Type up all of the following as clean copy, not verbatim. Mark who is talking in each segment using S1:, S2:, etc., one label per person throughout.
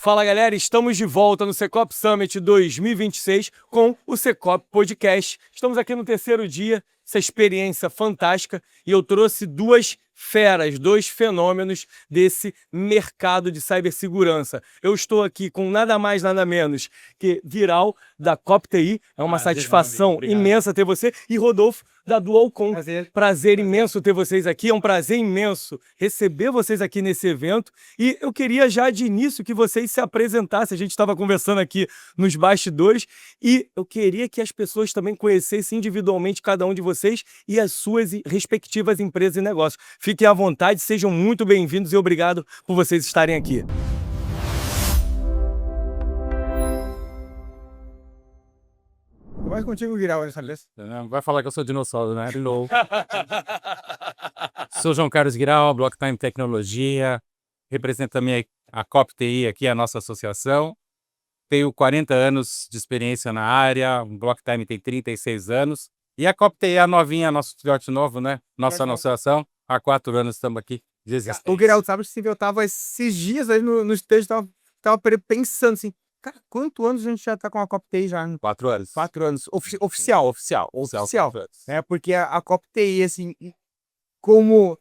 S1: Fala galera, estamos de volta no Secop Summit 2026 com o Secop Podcast. Estamos aqui no terceiro dia, essa experiência fantástica, e eu trouxe duas feras, dois fenômenos desse mercado de cibersegurança. Eu estou aqui com nada mais, nada menos que Viral, da CopTI. É uma satisfação imensa ter você. E Rodolfo, da Dualcom. Prazer imenso ter vocês aqui. É um prazer imenso receber vocês aqui nesse evento. E eu queria já de início que vocês se apresentassem. A gente estava conversando aqui nos bastidores e eu queria que as pessoas também conhecessem individualmente cada um de vocês e as suas respectivas empresas e negócios. Fiquem à vontade, sejam muito bem-vindos e obrigado por vocês estarem aqui.
S2: Começa contigo, Viral, nessa lista.
S3: Não vai falar que eu sou dinossauro, né? Hello. Sou João Carlos Viral, Blocktime Tecnologia, represento também a CopTI aqui, a nossa associação. Tenho 40 anos de experiência na área, o Blocktime tem 36 anos. E a CopTI é a novinha, nosso filhote novo, né? Nossa associação, há 4 anos estamos aqui.
S2: O Viral, sabe se eu tava esses dias aí no stage, tava pensando assim, cara, quantos anos a gente já tá com a CopTI já?
S3: 4 anos.
S2: 4 anos. Oficial. É porque a CopTI, assim, como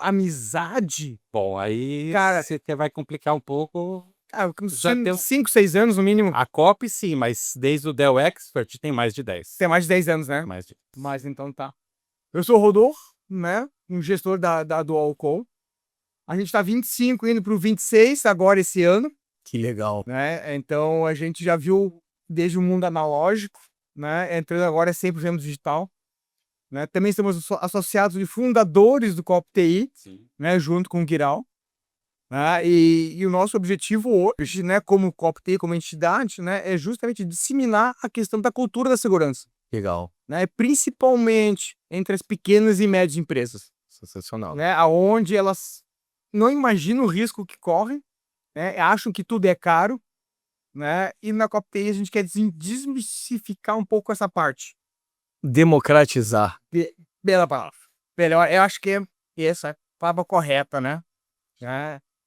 S2: amizade,
S3: Bom, aí
S2: cara,
S3: você vai complicar um pouco.
S2: Já tem 5, 6 anos no mínimo.
S3: A Cop sim, mas desde o Dell Expert tem mais de 10.
S2: Tem mais de 10 anos, né?
S3: Mais de...
S2: Mas então tá. Eu sou o Rodolfo, né? Um gestor da Dualcom. A gente tá 25 indo pro 26 agora esse ano.
S1: Que legal.
S2: Né? Então a gente já viu desde o mundo analógico, né? Entrando agora 100% digital. Né? Também estamos associados de fundadores do CopTI, né? Junto com o Viral. Né? E o nosso objetivo hoje, né? Como CopTI, como entidade, né? É justamente disseminar a questão da cultura da segurança.
S1: Legal.
S2: Né? Principalmente entre as pequenas e médias empresas.
S1: Sensacional.
S2: Né? Onde elas não imaginam o risco que correm, né? Acham que tudo é caro, né? E na CopTI a gente quer desmistificar um pouco essa parte.
S1: Democratizar.
S2: Bela palavra. Melhor, eu acho que essa é a palavra correta, né?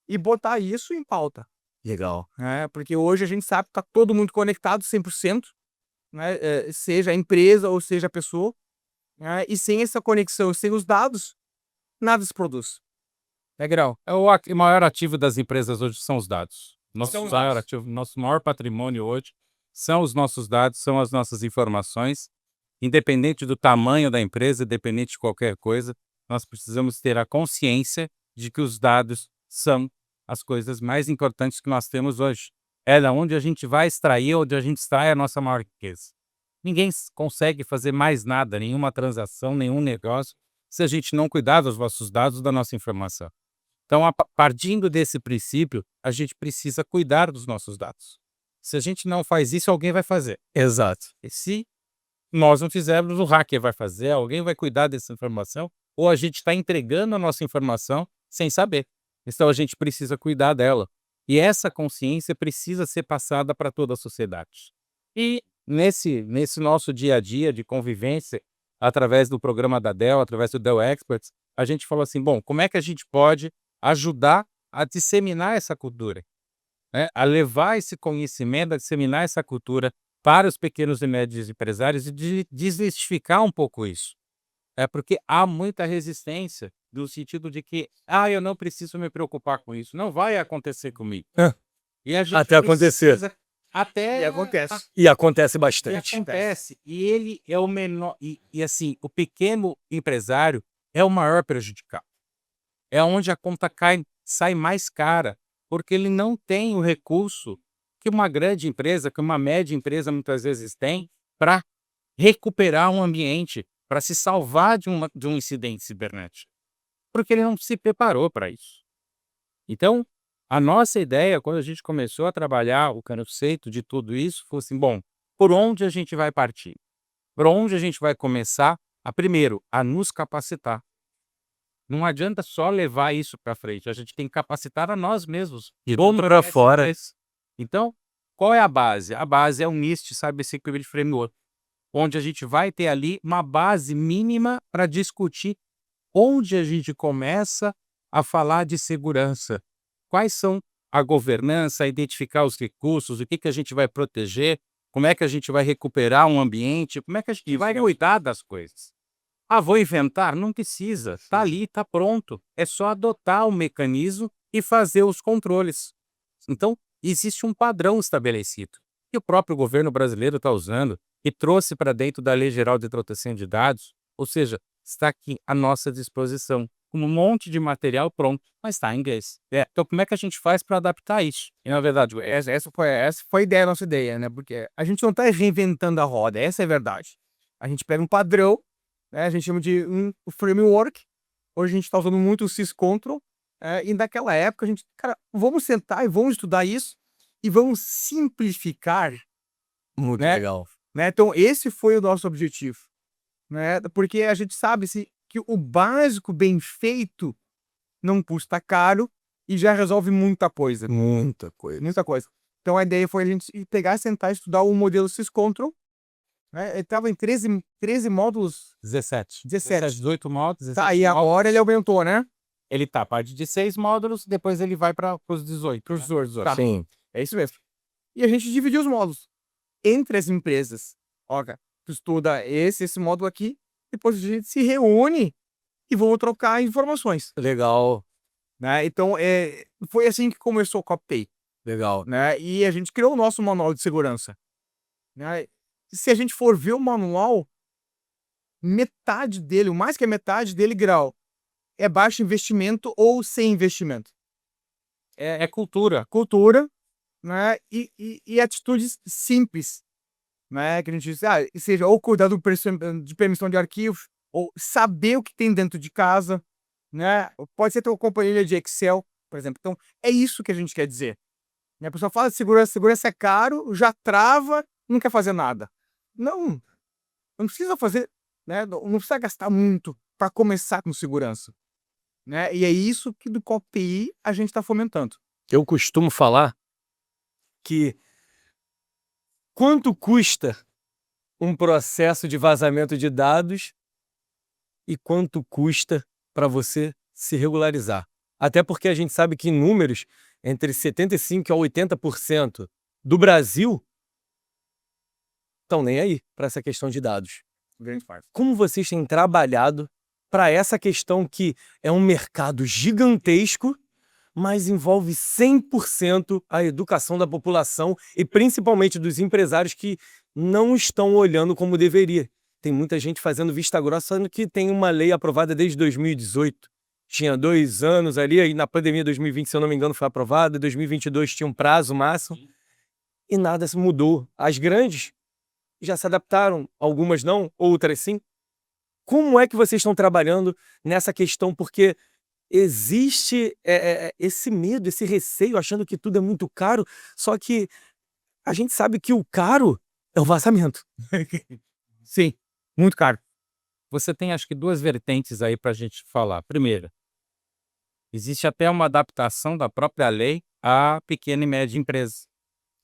S2: E botar isso em pauta.
S1: Legal.
S2: Porque hoje a gente sabe que tá todo mundo conectado 100%, né? Seja a empresa ou seja a pessoa. E sem essa conexão, sem os dados, nada se produz.
S3: Grau. O maior ativo das empresas hoje são os dados. Nosso maior patrimônio hoje são os nossos dados, são as nossas informações. Independente do tamanho da empresa, independente de qualquer coisa, nós precisamos ter a consciência de que os dados são as coisas mais importantes que nós temos hoje. É da onde a gente vai extrair, onde a gente extrai a nossa maior riqueza. Ninguém consegue fazer mais nada, nenhuma transação, nenhum negócio, se a gente não cuidar dos nossos dados, da nossa informação. Então, partindo desse princípio, a gente precisa cuidar dos nossos dados. Se a gente não faz isso, alguém vai fazer.
S1: Exato.
S3: E se nós não fizermos, o hacker vai fazer, alguém vai cuidar dessa informação, ou a gente está entregando a nossa informação sem saber. Então, a gente precisa cuidar dela. E essa consciência precisa ser passada para toda a sociedade. E nesse nosso dia a dia de convivência, através do programa da Dell, através do Dell Experts, a gente falou assim, bom, como é que a gente pode ajudar a disseminar essa cultura, né? A levar esse conhecimento, a disseminar essa cultura para os pequenos e médios empresários e desmistificar um pouco isso. Porque há muita resistência no sentido de que eu não preciso me preocupar com isso, não vai acontecer comigo. E a gente
S1: Até acontecer.
S2: E acontece.
S1: E acontece bastante.
S3: Acontece. E ele é o menor. E assim, o pequeno empresário é o maior prejudicado. É onde a conta sai mais cara, porque ele não tem o recurso que uma grande empresa, que uma média empresa muitas vezes tem, para recuperar um ambiente, para se salvar de um incidente cibernético. Porque ele não se preparou para isso. Então, a nossa ideia, quando a gente começou a trabalhar o conceito de tudo isso, foi assim, bom, por onde a gente vai partir? Por onde a gente vai começar, primeiro, a nos capacitar. Não adianta só levar isso para frente, a gente tem que capacitar a nós mesmos.
S1: E vamos para fora.
S3: Então, qual é a base? A base é o NIST Cybersecurity Framework, onde a gente vai ter ali uma base mínima para discutir onde a gente começa a falar de segurança. Quais são a governança, a identificar os recursos, o que que a gente vai proteger, como é que a gente vai recuperar um ambiente, como é que a gente vai cuidar das coisas. Ah, vou inventar? Não precisa. Está ali, está pronto. É só adotar o mecanismo e fazer os controles. Então, existe um padrão estabelecido, que o próprio governo brasileiro está usando e trouxe para dentro da Lei Geral de Proteção de Dados, ou seja, está aqui à nossa disposição, com um monte de material pronto, mas está em inglês. Então, como é que a gente faz para adaptar isso? E, na verdade,
S2: Essa foi a ideia, a nossa ideia, né? Porque a gente não está reinventando a roda, essa é a verdade. A gente pega um padrão, né? A gente chama de um framework. Hoje a gente está usando muito o syscontrol. E naquela época a gente, cara, vamos sentar e vamos estudar isso e vamos simplificar,
S1: Muito
S2: né?
S1: legal.
S2: Né? Então esse foi o nosso objetivo, né? Porque a gente sabe que o básico bem feito não custa caro e já resolve muita coisa.
S1: Muita coisa.
S2: Muita coisa. Então a ideia foi a gente pegar, sentar e estudar o modelo syscontrol, né? Ele estava em 13 módulos.
S3: 17.
S2: 17.
S3: 18 módulos.
S2: Tá, e agora ele aumentou, né?
S3: Ele tá a parte de 6 módulos, depois ele vai para os 18.
S2: Para os 18. Tá.
S1: Sim.
S2: É isso mesmo. E a gente dividiu os módulos entre as empresas. Ó, cara, tu estuda esse módulo aqui, depois a gente se reúne e vamos trocar informações,
S1: Legal.
S2: né? Então, foi assim que começou o CopTay,
S1: Legal.
S2: né? E a gente criou o nosso manual de segurança, né? Se a gente for ver o manual, metade dele, o mais que a metade dele, grau, é baixo investimento ou sem investimento.
S3: É cultura.
S2: Cultura, né? E atitudes simples, né? Que a gente diz, seja ou cuidar de permissão de arquivos, ou saber o que tem dentro de casa, né? Pode ser ter uma companhia de Excel, por exemplo. Então, é isso que a gente quer dizer. A pessoa fala de segurança é caro, já trava, não quer fazer nada. Não precisa fazer, né? Não precisa gastar muito para começar com segurança, né? E é isso que do CopTI a gente está fomentando.
S1: Eu costumo falar que quanto custa um processo de vazamento de dados e quanto custa para você se regularizar. Até porque a gente sabe que em números, entre 75% a 80% do Brasil estão nem aí para essa questão de dados.
S2: Grande parte.
S1: Como vocês têm trabalhado para essa questão que é um mercado gigantesco, mas envolve 100% a educação da população e principalmente dos empresários que não estão olhando como deveria. Tem muita gente fazendo vista grossa, sendo que tem uma lei aprovada desde 2018. Tinha 2 anos ali, aí na pandemia de 2020, se eu não me engano, foi aprovada, 2022 tinha um prazo máximo, e nada se mudou. As grandes já se adaptaram, algumas não, outras sim. Como é que vocês estão trabalhando nessa questão? Porque existe esse medo, esse receio, achando que tudo é muito caro, só que a gente sabe que o caro é o vazamento.
S2: Sim, muito caro.
S3: Você tem, acho que, 2 vertentes aí para a gente falar. Primeira, existe até uma adaptação da própria lei à pequena e média empresa.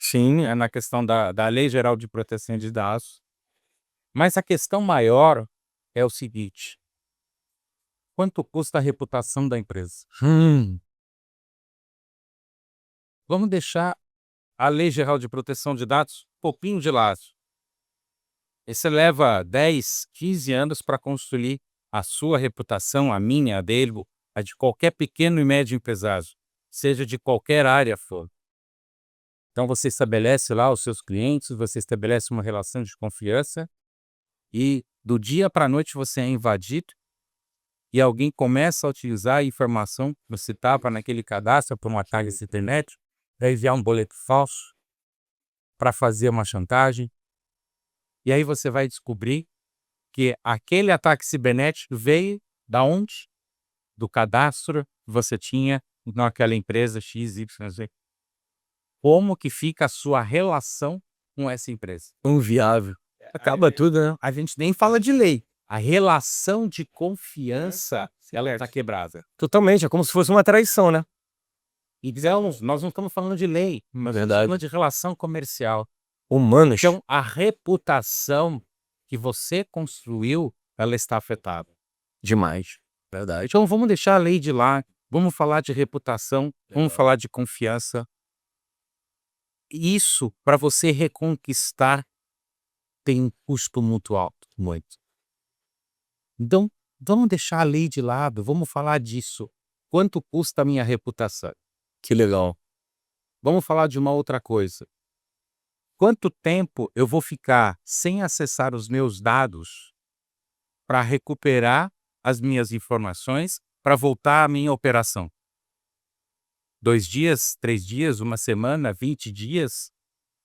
S1: Sim.
S3: Na questão da Lei Geral de Proteção de Dados. Mas a questão maior é o seguinte: quanto custa a reputação da empresa? Vamos deixar a Lei Geral de Proteção de Dados um pouquinho de lado. Você leva 10, 15 anos para construir a sua reputação, a minha, a dele, a de qualquer pequeno e médio empresário, seja de qualquer área for. Então você estabelece lá os seus clientes, você estabelece uma relação de confiança e do dia para a noite você é invadido e alguém começa a utilizar a informação que você estava naquele cadastro por um ataque de internet, para enviar um boleto falso, para fazer uma chantagem. E aí você vai descobrir que aquele ataque cibernético veio da onde? Do cadastro que você tinha naquela empresa XYZ. Como que fica a sua relação com essa empresa?
S1: Inviável. Acaba tudo, né?
S2: A gente nem fala de lei.
S3: A relação de confiança, ela está quebrada.
S1: Totalmente, é como se fosse uma traição, né?
S3: E nós não estamos falando de lei, nós estamos
S1: Verdade.
S3: falando de relação comercial.
S1: Humanos.
S3: Então, a reputação que você construiu, ela está afetada.
S1: Demais. Verdade.
S3: Então, vamos deixar a lei de lado. Vamos falar de reputação, vamos falar de confiança. Isso, para você reconquistar, tem um custo muito alto, muito. Então, vamos deixar a lei de lado, vamos falar disso. Quanto custa a minha reputação?
S1: Que legal.
S3: Vamos falar de uma outra coisa. Quanto tempo eu vou ficar sem acessar os meus dados para recuperar as minhas informações para voltar à minha operação? 2 dias, 3 dias, 1 semana, 20 dias?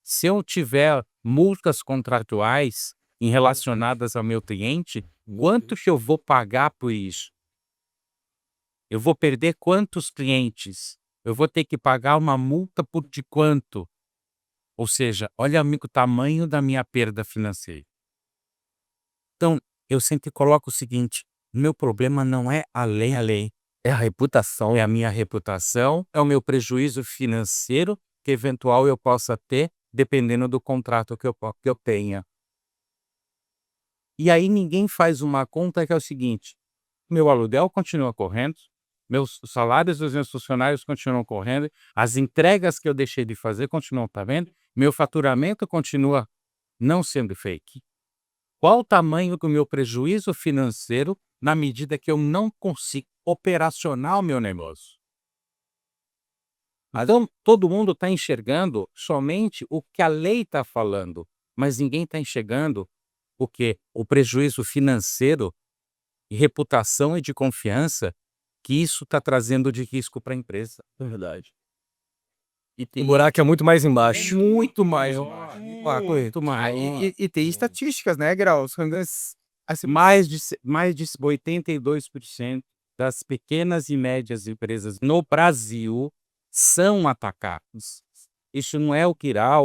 S3: Se eu tiver multas contratuais relacionadas ao meu cliente, quanto que eu vou pagar por isso? Eu vou perder quantos clientes? Eu vou ter que pagar uma multa por de quanto? Ou seja, olha o tamanho da minha perda financeira. Então, eu sempre coloco o seguinte: meu problema não é a lei, é a reputação, é a minha reputação, é o meu prejuízo financeiro que eventual eu possa ter, dependendo do contrato que eu tenha. E aí ninguém faz uma conta que é o seguinte: meu aluguel continua correndo, meus salários dos meus funcionários continuam correndo, as entregas que eu deixei de fazer continuam, tá vendo? Meu faturamento continua não sendo fake. Qual o tamanho do meu prejuízo financeiro na medida que eu não consigo operacionar o meu negócio? Então, todo mundo está enxergando somente o que a lei está falando, mas ninguém está enxergando o que? O prejuízo financeiro, e reputação e de confiança que isso está trazendo de risco para a empresa.
S1: Verdade.
S3: E
S1: O
S3: tem
S1: buraco é muito mais embaixo.
S2: Muito mais.
S3: muito mais.
S2: E tem estatísticas, né, Grau? Assim,
S3: Mais de 82% das pequenas e médias empresas no Brasil são atacadas. Isso não é o que irá,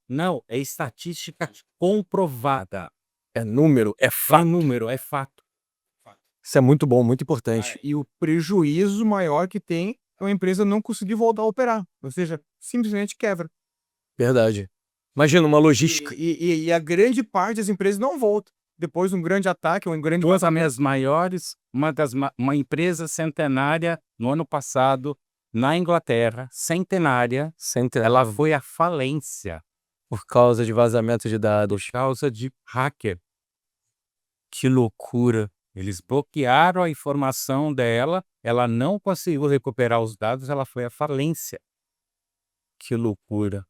S3: não, é estatística comprovada.
S1: É número, é fato.
S3: Número, é fato.
S1: Isso é muito bom, muito importante.
S2: e o prejuízo maior que tem é uma empresa não conseguir voltar a operar. Ou seja, simplesmente quebra.
S1: Verdade. Imagina uma logística.
S2: E a grande parte das empresas não volta. Depois de um grande ataque, um grande
S3: Duas das minhas maiores, uma empresa centenária no ano passado, na Inglaterra, centenária, ela foi à falência
S1: Por causa de vazamento de dados.
S3: por causa de hacker. Que loucura! Eles bloquearam a informação dela, ela não conseguiu recuperar os dados, ela foi à falência. Que loucura!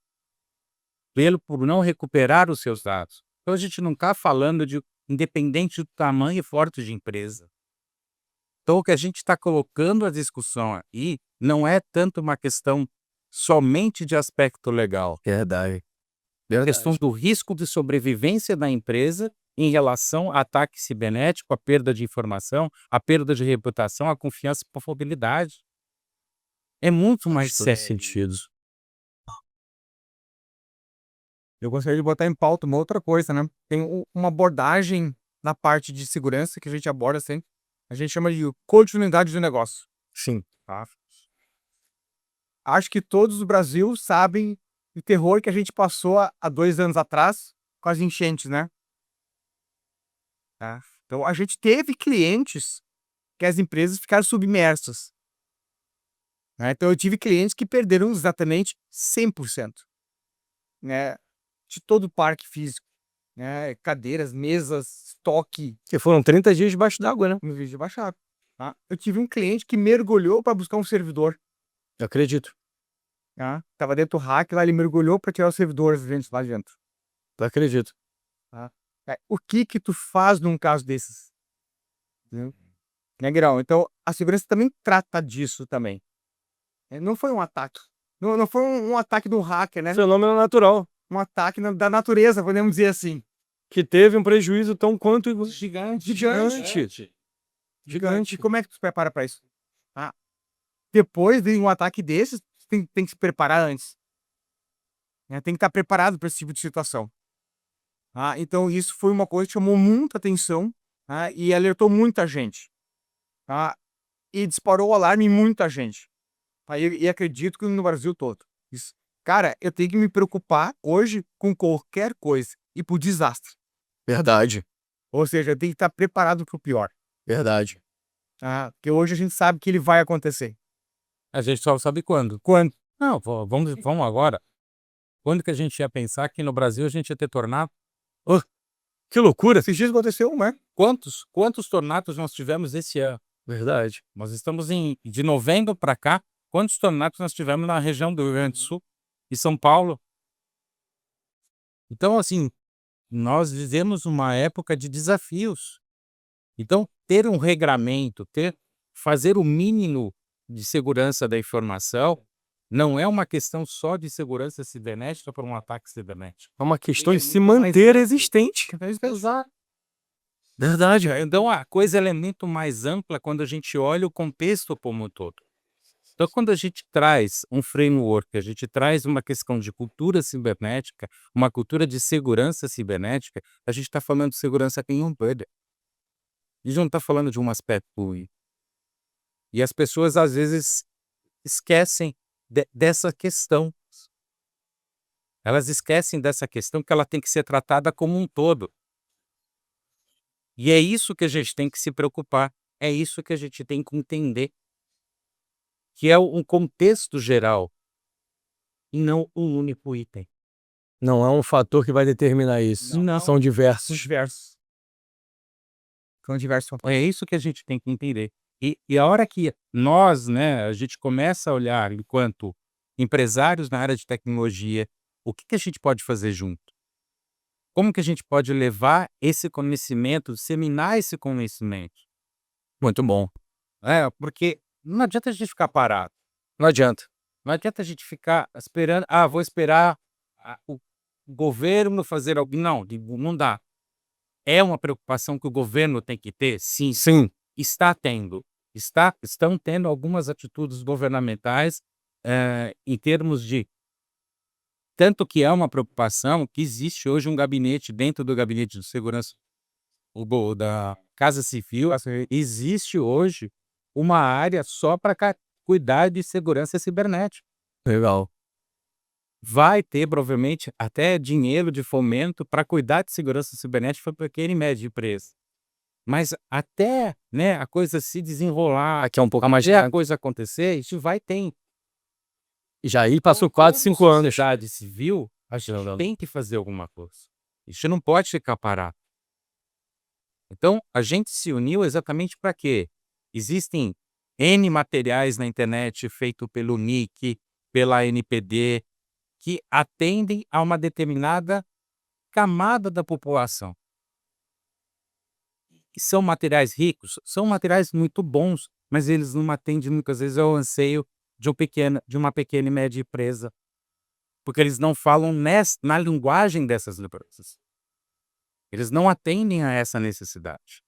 S3: Por não recuperar os seus dados. Então a gente não está falando de independente do tamanho e porte de empresa. Então o que a gente está colocando a discussão aí não é tanto uma questão somente de aspecto legal.
S1: Verdade.
S3: É a questão do risco de sobrevivência da empresa em relação a ataque cibernético, a perda de informação, a perda de reputação, a confiança e confiabilidade. É muito mais sério.
S1: sentido.
S2: Eu gostaria de botar em pauta uma outra coisa, né? Tem uma abordagem na parte de segurança que a gente aborda sempre. A gente chama de continuidade do negócio.
S1: Sim.
S2: Tá? Acho que todos do Brasil sabem o terror que a gente passou há 2 anos atrás com as enchentes, né? Tá? Então, a gente teve clientes que as empresas ficaram submersas. Né? Então, eu tive clientes que perderam exatamente 100%. Né? De todo o parque físico. Né? Cadeiras, mesas, estoque.
S1: Que foram 30 dias debaixo d'água, né?
S2: No vídeo de baixado. Tá? Eu tive um cliente que mergulhou para buscar um servidor.
S1: Eu acredito.
S2: Tá? Tava dentro do hack, lá ele mergulhou para tirar os servidores lá dentro.
S1: Eu acredito.
S2: Tá? O que tu faz num caso desses? Entendeu? Né, Guirão? Então, a segurança também trata disso também. Não foi um ataque. Não foi um ataque do hacker, né?
S1: Fenômeno natural.
S2: Um ataque da natureza, podemos dizer assim.
S1: Que teve um prejuízo tão quanto
S2: Gigante. E como é que tu se prepara para isso? Ah, depois de um ataque desses, tem que se preparar antes. Né? Tem que estar preparado para esse tipo de situação. Então, isso foi uma coisa que chamou muita atenção, e alertou muita gente. E disparou o alarme em muita gente. E acredito que no Brasil todo. Isso. Cara, eu tenho que me preocupar hoje com qualquer coisa e por desastre.
S1: Verdade.
S2: Ou seja, eu tenho que estar preparado para o pior.
S1: Verdade.
S2: Porque hoje a gente sabe que ele vai acontecer.
S3: A gente só sabe quando.
S2: Quando?
S3: Não, vamos agora. Quando que a gente ia pensar que no Brasil a gente ia ter tornado?
S1: Que loucura!
S2: Esses dias aconteceu, né?
S3: Quantos tornados nós tivemos esse ano?
S1: Verdade.
S3: Nós estamos de novembro para cá. Quantos tornados nós tivemos na região do Rio Grande do Sul e São Paulo? Então, assim, nós vivemos uma época de desafios. Então, ter um regramento, fazer o mínimo de segurança da informação, não é uma questão só de segurança cibernética para um ataque cibernético.
S1: É uma questão
S3: Ele
S1: de
S3: é
S1: se
S3: muito mais
S1: manter
S3: amplo.
S1: existente.
S3: Exato.
S1: Verdade.
S3: Então, a coisa ela é muito mais ampla quando a gente olha o contexto como um todo. Então, quando a gente traz um framework, a gente traz uma questão de cultura cibernética, uma cultura de segurança cibernética, a gente está falando de segurança em um todo. A gente não está falando de um aspecto ruim. E as pessoas, às vezes, esquecem dessa questão. Elas esquecem dessa questão que ela tem que ser tratada como um todo. E é isso que a gente tem que se preocupar. É isso que a gente tem que entender. Que é um contexto geral. E não um único item.
S1: Não é um fator que vai determinar isso.
S3: Não.
S1: São diversos.
S2: Diversos. São diversos fatores.
S3: É isso que a gente tem que entender. E a hora que nós, né, a gente começa a olhar enquanto empresários na área de tecnologia, o que a gente pode fazer junto? Como que a gente pode levar esse conhecimento, disseminar esse conhecimento?
S1: Muito bom.
S3: Porque não adianta a gente ficar parado.
S1: Não adianta.
S3: Não adianta a gente ficar esperando, vou esperar o governo fazer algo. Não dá. É uma preocupação que o governo tem que ter? Sim.
S1: Sim.
S3: Está tendo. Estão tendo algumas atitudes governamentais em termos de... Tanto que é uma preocupação que existe hoje um gabinete, dentro do gabinete de segurança da Casa Civil, existe hoje uma área só para cuidar de segurança cibernética.
S1: Legal.
S3: Vai ter, provavelmente, até dinheiro de fomento para cuidar de segurança cibernética para pequena e média empresa. Mas até, né, a coisa se desenrolar,
S1: Aqui é um pouco mais
S3: até a
S1: tarde.
S3: coisa acontecer, isso vai ter.
S1: E já aí passou 4, 5 anos.
S3: Sociedade civil, a gente tem que fazer alguma coisa. A gente não pode ficar parado. Então, a gente se uniu exatamente para quê? Existem N materiais na internet feito pelo NIC, pela NPD, que atendem a uma determinada camada da população. E são materiais ricos, são materiais muito bons, mas eles não atendem muitas vezes ao anseio de uma pequena e média empresa, porque eles não falam na linguagem dessas empresas. Eles não atendem a essa necessidade.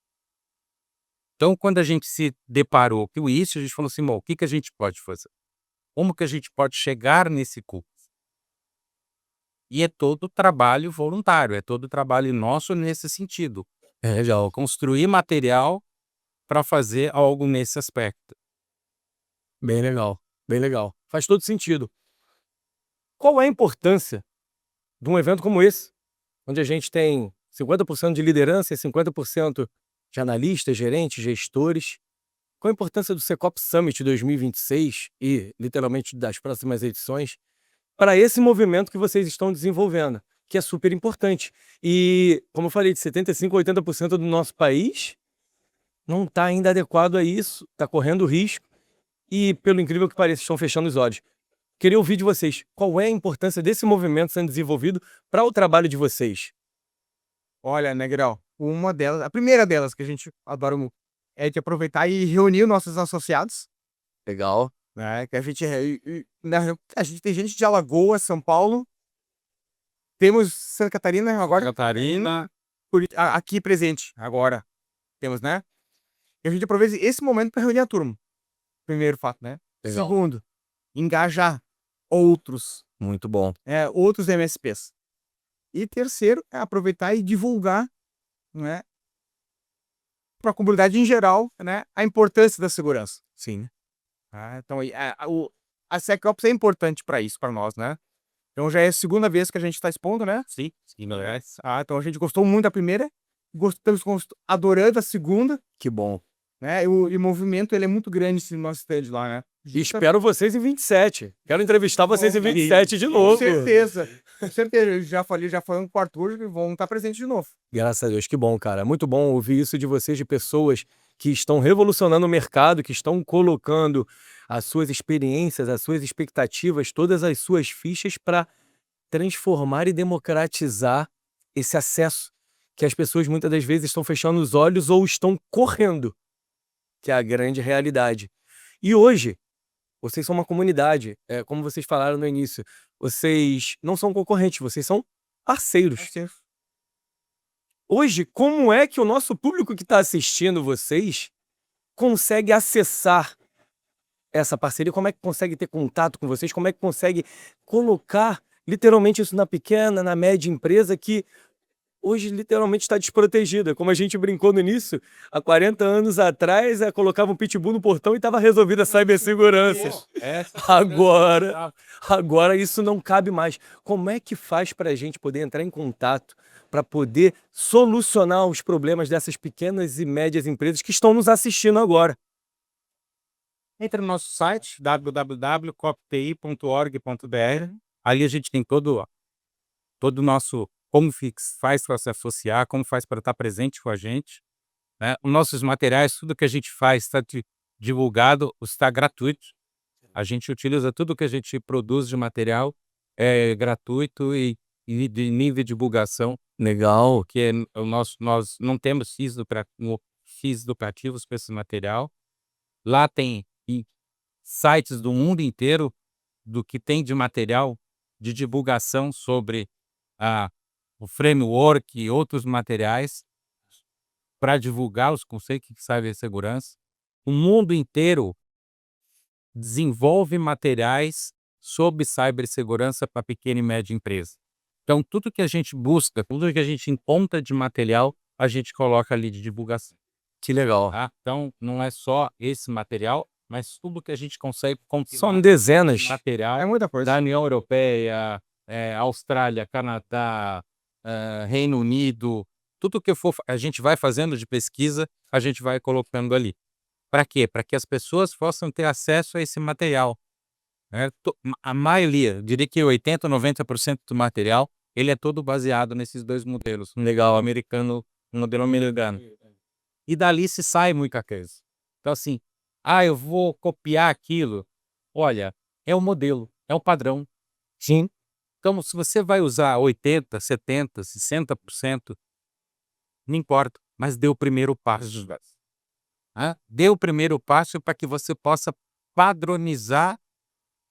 S3: Então, quando a gente se deparou com isso, a gente falou assim, o que a gente pode fazer? Como que a gente pode chegar nesse curso? E é todo trabalho voluntário, é todo trabalho nosso nesse sentido.
S1: Legal.
S3: Construir material para fazer algo nesse aspecto.
S1: Bem legal. Bem legal. Faz todo sentido. Qual é a importância de um evento como esse, onde a gente tem 50% de liderança e 50% de analistas, gerentes, gestores? Qual a importância do Secop Summit 2026 e, literalmente, das próximas edições para esse movimento que vocês estão desenvolvendo, que é super importante? E, como eu falei, de 75% a 80% do nosso país não está ainda adequado a isso, está correndo risco e, pelo incrível que pareça, estão fechando os olhos. Queria ouvir de vocês, qual é a importância desse movimento sendo desenvolvido para o trabalho de vocês?
S2: Olha, Negrão, uma delas, a primeira delas que a gente adora muito, é de aproveitar e reunir os nossos associados,
S1: Legal.
S2: né? Que a gente tem gente de Alagoas, São Paulo, temos Santa Catarina agora,
S3: Catarina.
S2: aqui presente agora, temos, né? E a gente aproveita esse momento para reunir a turma. Primeiro fato, né?
S1: Legal.
S2: Segundo, engajar outros
S1: Muito bom.
S2: outros MSPs. E terceiro, é aproveitar e divulgar, né, para a comunidade em geral, né, a importância da segurança.
S1: Sim.
S2: Então, a SecOps é importante para isso, para nós, né? Então já é a segunda vez que a gente está expondo, né?
S3: Sim,
S2: Então a gente gostou muito da primeira, estamos adorando a segunda,
S1: Que bom.
S2: né? E o movimento ele é muito grande esse nosso stand lá, né?
S1: E espero vocês em 27. Quero entrevistar vocês em 27 de novo.
S2: Com certeza. Com certeza. Eu já falando com o Arthur que vão estar presentes de novo.
S1: Graças a Deus, que bom, cara. Muito bom ouvir isso de vocês, de pessoas que estão revolucionando o mercado, que estão colocando as suas experiências, as suas expectativas, todas as suas fichas para transformar e democratizar esse acesso que as pessoas muitas das vezes estão fechando os olhos ou estão correndo, que é a grande realidade. E hoje, vocês são uma comunidade, como vocês falaram no início, vocês não são concorrentes, vocês são parceiros. Hoje, como é que o nosso público que está assistindo vocês consegue acessar essa parceria? Como é que consegue ter contato com vocês? Como é que consegue colocar literalmente isso na pequena, na média empresa que hoje literalmente está desprotegida? Como a gente brincou no início, há 40 anos atrás, colocava um pitbull no portão e estava resolvida a cibersegurança. Agora isso não cabe mais. Como é que faz para a gente poder entrar em contato, para poder solucionar os problemas dessas pequenas e médias empresas que estão nos assistindo agora?
S3: Entra no nosso site, www.copti.org.br. Ali a gente tem todo o nosso, como faz para se associar, como faz para estar presente com a gente, né? Os nossos materiais, tudo que a gente faz está divulgado, está gratuito. A gente utiliza tudo que a gente produz de material, é gratuito e de nível de divulgação.
S1: Legal.
S3: Que nós não temos fins lucrativos para esse material. Lá tem sites do mundo inteiro do que tem de material de divulgação sobre o framework e outros materiais para divulgar os conceitos de cibersegurança. O mundo inteiro desenvolve materiais sobre cibersegurança para pequena e média empresa. Então, tudo que a gente busca, tudo que a gente encontra de material, a gente coloca ali de divulgação.
S1: Que legal.
S3: Tá? Então, não é só esse material, mas tudo que a gente consegue
S1: São dezenas.
S3: de material
S2: É muita coisa.
S3: da União Europeia, Austrália, Canadá, Reino Unido, tudo que a gente vai fazendo de pesquisa, a gente vai colocando ali. Para quê? Para que as pessoas possam ter acesso a esse material. Né? A maioria, eu diria que 80% ou 90% do material, ele é todo baseado nesses dois modelos.
S1: Legal.
S3: O americano, o modelo americano. E dali se sai muita coisa. Então assim, eu vou copiar aquilo. Olha, é o modelo, é o padrão.
S1: Sim.
S3: Então, se você vai usar 80%, 70%, 60%, não importa, mas dê o primeiro passo. Dê o primeiro passo para que você possa padronizar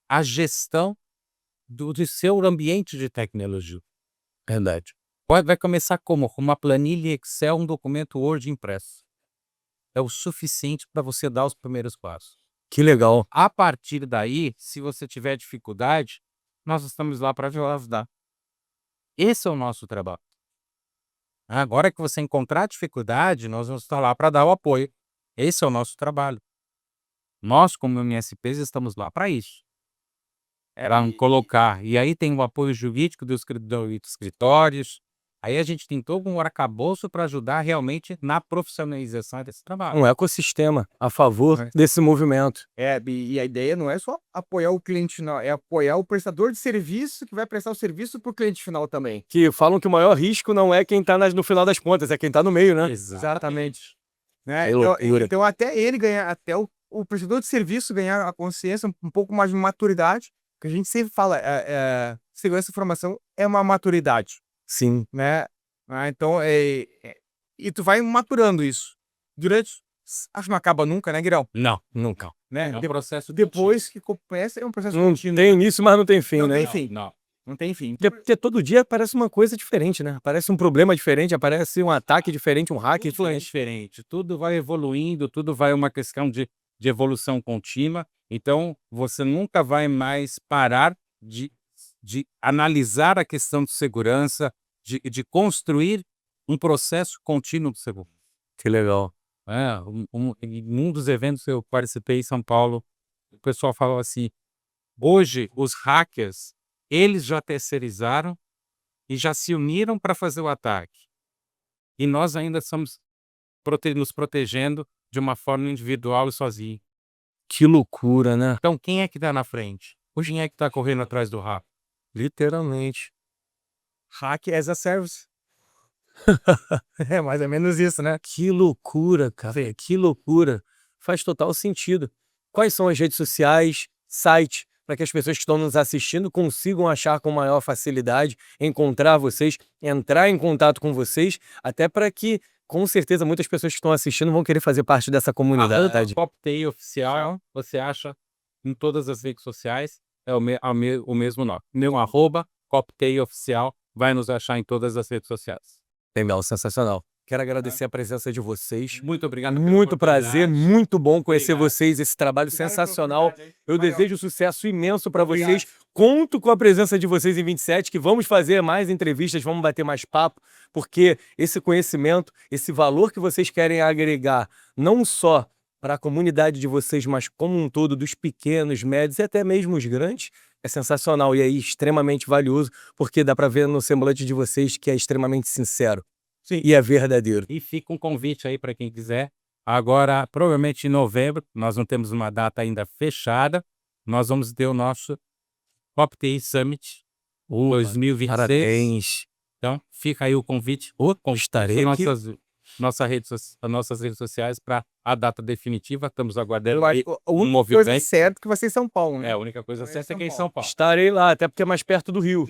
S3: a gestão do seu ambiente de tecnologia.
S1: Verdade.
S3: Vai começar como? Com uma planilha Excel, um documento Word impresso. É o suficiente para você dar os primeiros passos.
S1: Que legal.
S3: A partir daí, se você tiver dificuldade, nós estamos lá para ajudar. Esse é o nosso trabalho. Agora que você encontrar dificuldade, nós vamos estar lá para dar o apoio. Esse é o nosso trabalho. Nós, como MSPs, estamos lá para isso. Para colocar. E aí tem o apoio jurídico dos escritórios. Aí a gente tem todo um arcabouço para ajudar realmente na profissionalização desse trabalho.
S1: Um ecossistema a favor desse movimento.
S2: E a ideia não é só apoiar o cliente final, é apoiar o prestador de serviço que vai prestar o serviço para o cliente final também.
S1: Que falam que o maior risco não é quem está no final das contas, é quem está no meio, né?
S2: Exatamente. Né?
S1: Loucura.
S2: Então até ele ganhar, até o prestador de serviço ganhar a consciência, um pouco mais de maturidade, que a gente sempre fala, segurança e informação é uma maturidade.
S1: Sim.
S2: Né? Então, e tu vai maturando isso. Acho que não acaba nunca, né, Guirão?
S3: Não, nunca.
S2: Né?
S3: É um processo
S2: Depois que começa, é um processo
S1: Não
S2: contínuo.
S1: tem início, mas não tem fim,
S2: Não
S1: né?
S2: tem fim.
S3: Não.
S2: Não tem fim.
S1: Porque todo dia aparece uma coisa diferente, né? Aparece um problema diferente, aparece um ataque diferente, um hack
S3: Tudo é diferente. Tudo vai evoluindo, tudo vai uma questão de evolução contínua. Então, você nunca vai mais parar de analisar a questão de segurança, de construir um processo contínuo de segurança.
S1: Que legal.
S3: Em um dos eventos que eu participei em São Paulo, o pessoal falou assim, hoje os hackers, eles já terceirizaram e já se uniram para fazer o ataque. E nós ainda estamos nos protegendo de uma forma individual e sozinho.
S1: Que loucura, né?
S3: Então, quem é que tá na frente? Quem é que tá correndo atrás do hack?
S1: Literalmente.
S2: Hack as a service. É mais ou menos isso, né?
S1: Que loucura, cara. Que loucura. Faz total sentido. Quais são as redes sociais, site, para que as pessoas que estão nos assistindo consigam achar com maior facilidade, encontrar vocês, entrar em contato com vocês, até para que, com certeza, muitas pessoas que estão assistindo vão querer fazer parte dessa comunidade.
S3: CopTI Oficial, você acha em todas as redes sociais, é o mesmo nome. Meu @CopTI Oficial vai nos achar em todas as redes sociais.
S1: Legal, sensacional. Quero agradecer a presença de vocês.
S3: Muito obrigado. pela
S1: Muito prazer,
S3: oportunidade.
S1: muito bom conhecer
S3: Obrigado.
S1: vocês, esse trabalho sensacional. Eu
S2: Valeu.
S1: desejo sucesso imenso para
S2: Obrigado.
S1: vocês. Conto com a presença de vocês em 27, que vamos fazer mais entrevistas, vamos bater mais papo, porque esse conhecimento, esse valor que vocês querem agregar, não só para a comunidade de vocês, mas como um todo, dos pequenos, médios e até mesmo os grandes, é sensacional e aí extremamente valioso, porque dá para ver no semblante de vocês que é extremamente sincero.
S3: Sim.
S1: E é verdadeiro.
S3: E fica um convite aí para quem quiser. Agora, provavelmente em novembro, nós não temos uma data ainda fechada. Nós vamos ter o nosso CopTI Summit 2026.
S1: Parabéns.
S3: Então, fica aí o convite.
S1: Estarei aqui.
S3: Nossas redes sociais para a data definitiva. Estamos aguardando.
S2: A
S3: aí
S2: única
S3: movimento.
S2: coisa certa é que vai ser em São Paulo, né?
S3: A única coisa certa é que é em São Paulo.
S1: Estarei lá, até porque é mais perto do Rio.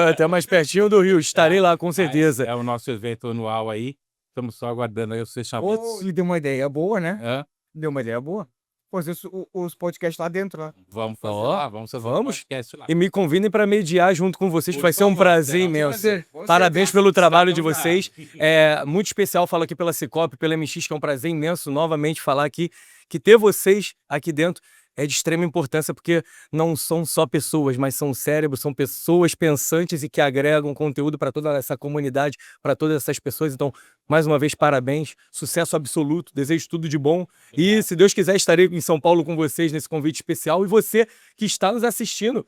S1: Até mais pertinho do Rio. Estarei lá, com certeza.
S3: É o nosso evento anual aí. Estamos só aguardando aí o fechamento.
S2: Ele deu uma ideia boa, né?
S3: Hã?
S2: Deu uma ideia boa. Fazer os podcasts lá dentro, né?
S3: Vamos fazer
S1: Ó,
S3: lá, vamos fazer
S1: vamos.
S3: um podcast lá.
S1: E me convidem para mediar junto com vocês, que
S3: Por
S1: vai ser um
S3: favor,
S1: prazer
S3: será um
S1: imenso.
S3: prazer.
S1: Parabéns pelo trabalho de
S3: Estamos lá.
S1: vocês. É muito especial, falo aqui pela Cicobi, pela MX, que é um prazer imenso novamente falar aqui, que ter vocês aqui dentro é de extrema importância, porque não são só pessoas, mas são cérebros, são pessoas pensantes e que agregam conteúdo para toda essa comunidade, para todas essas pessoas. Então, mais uma vez, parabéns, sucesso absoluto, desejo tudo de bom. E, se Deus quiser, estarei em São Paulo com vocês nesse convite especial. E você que está nos assistindo,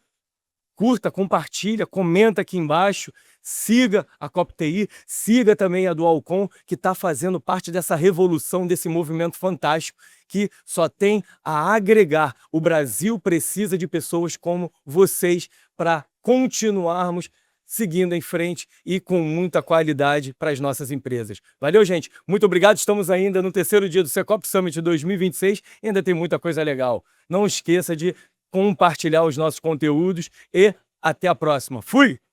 S1: curta, compartilha, comenta aqui embaixo, siga a CopTI, siga também a Dualcom, que está fazendo parte dessa revolução, desse movimento fantástico, que só tem a agregar. O Brasil precisa de pessoas como vocês para continuarmos seguindo em frente e com muita qualidade para as nossas empresas. Valeu, gente. Muito obrigado. Estamos ainda no terceiro dia do Secop Summit 2026 e ainda tem muita coisa legal. Não esqueça de compartilhar os nossos conteúdos e até a próxima. Fui!